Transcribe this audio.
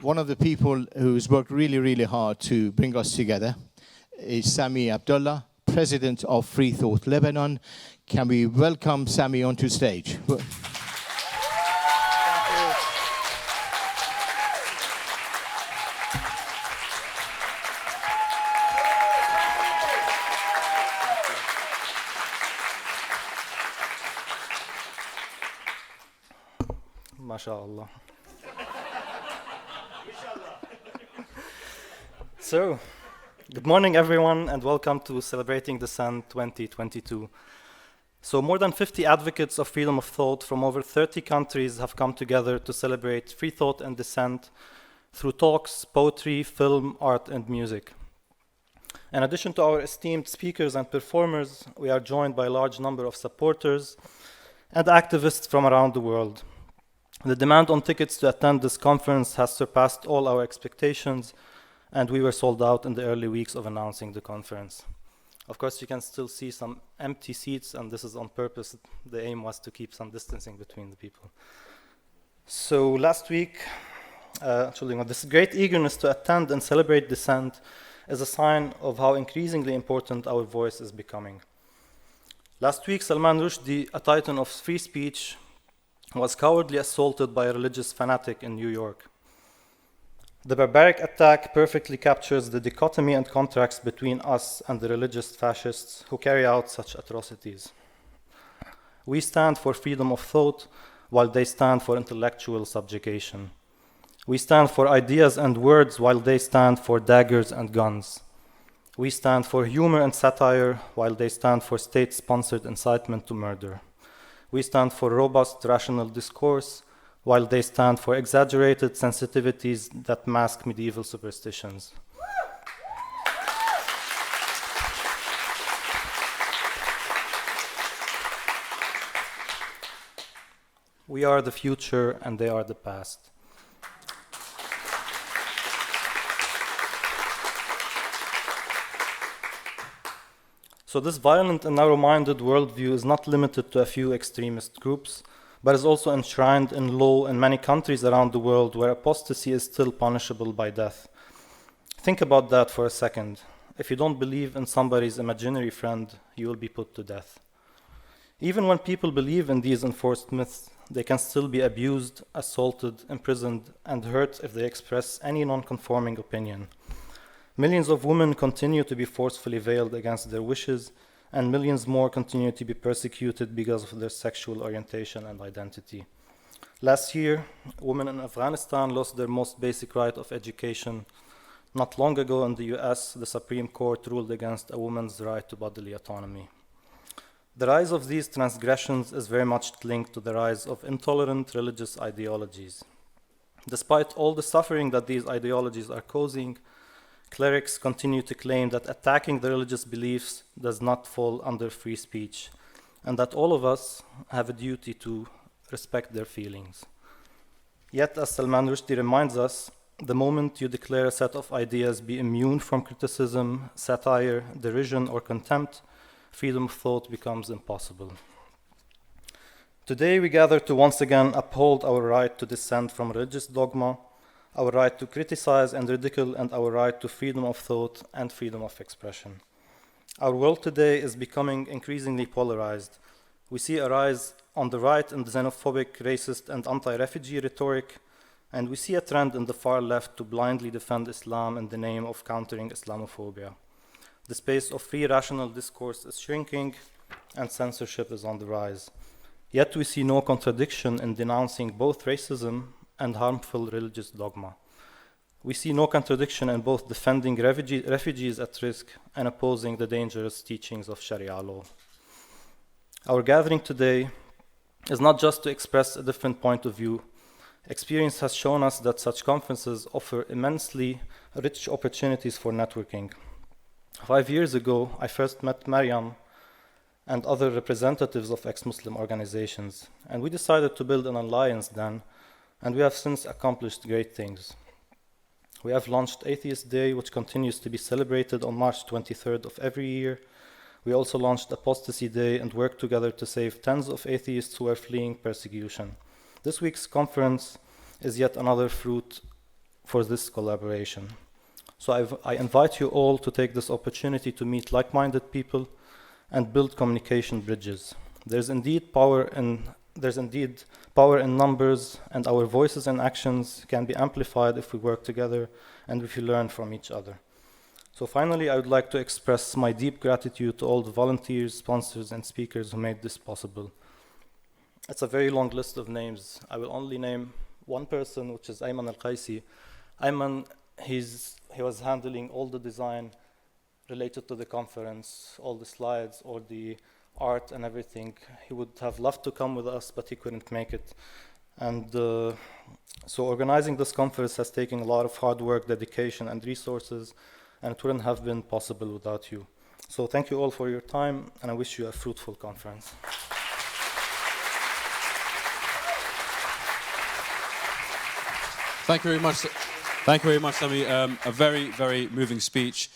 One of the people who's worked really, really hard to bring us together is Sami Abdallah, President of Freethought Lebanon. Can we welcome Sami onto stage? MashaAllah. So, good morning everyone and welcome to Celebrating Dissent 2022. So more than 50 advocates of freedom of thought from over 30 countries have come together to celebrate free thought and dissent through talks, poetry, film, art and music. In addition to our esteemed speakers and performers, we are joined by a large number of supporters and activists from around the world. The demand on tickets to attend this conference has surpassed all our expectations, and we were sold out in the early weeks of announcing the conference. Of course, you can still see some empty seats, and this is on purpose. The aim was to keep some distancing between the people. So last week, this great eagerness to attend and celebrate dissent is a sign of how increasingly important our voice is becoming. Last week, Salman Rushdie, a titan of free speech, was cowardly assaulted by a religious fanatic in New York. The barbaric attack perfectly captures the dichotomy and contrast between us and the religious fascists who carry out such atrocities. We stand for freedom of thought, while they stand for intellectual subjugation. We stand for ideas and words, while they stand for daggers and guns. We stand for humor and satire, while they stand for state-sponsored incitement to murder. We stand for robust, rational discourse, while they stand for exaggerated sensitivities that mask medieval superstitions. We are the future and they are the past. So this violent and narrow-minded worldview is not limited to a few extremist groups, but is also enshrined in law in many countries around the world where apostasy is still punishable by death. Think about that for a second. If you don't believe in somebody's imaginary friend, you will be put to death. Even when people believe in these enforced myths, they can still be abused, assaulted, imprisoned, and hurt if they express any non-conforming opinion. Millions of women continue to be forcefully veiled against their wishes, and millions more continue to be persecuted because of their sexual orientation and identity. Last year, women in Afghanistan lost their most basic right of education. Not long ago in the US, the Supreme Court ruled against a woman's right to bodily autonomy. The rise of these transgressions is very much linked to the rise of intolerant religious ideologies. Despite all the suffering that these ideologies are causing, clerics continue to claim that attacking the religious beliefs does not fall under free speech, and that all of us have a duty to respect their feelings. Yet, as Salman Rushdie reminds us, the moment you declare a set of ideas be immune from criticism, satire, derision, or contempt, freedom of thought becomes impossible. Today we gather to once again uphold our right to dissent from religious dogma, our right to criticize and ridicule, and our right to freedom of thought and freedom of expression. Our world today is becoming increasingly polarized. We see a rise on the right in xenophobic, racist, and anti-refugee rhetoric, and we see a trend in the far left to blindly defend Islam in the name of countering Islamophobia. The space of free rational discourse is shrinking, and censorship is on the rise. Yet we see no contradiction in denouncing both racism and harmful religious dogma. We see no contradiction in both defending refugees at risk and opposing the dangerous teachings of Sharia law. Our gathering today is not just to express a different point of view. Experience has shown us that such conferences offer immensely rich opportunities for networking. 5 years ago, I first met Maryam and other representatives of ex-Muslim organizations, and we decided to build an alliance then, and we have since accomplished great things. We have launched Atheist Day, which continues to be celebrated on March 23rd of every year. We also launched Apostasy Day and worked together to save tens of atheists who are fleeing persecution. This week's conference is yet another fruit for this collaboration. So I invite you all to take this opportunity to meet like-minded people and build communication bridges. There's indeed power in numbers, and our voices and actions can be amplified if we work together and if we learn from each other. So finally, I would like to express my deep gratitude to all the volunteers, sponsors, and speakers who made this possible. It's a very long list of names. I will only name one person, which is Ayman Al-Qaisi. Ayman, he was handling all the design related to the conference, all the slides, all the art and everything. He would have loved to come with us, but he couldn't make it. And so organizing this conference has taken a lot of hard work, dedication, and resources, and it wouldn't have been possible without you. So thank you all for your time, and I wish you a fruitful conference. Thank you very much. Thank you very much, Sami. A very, very moving speech.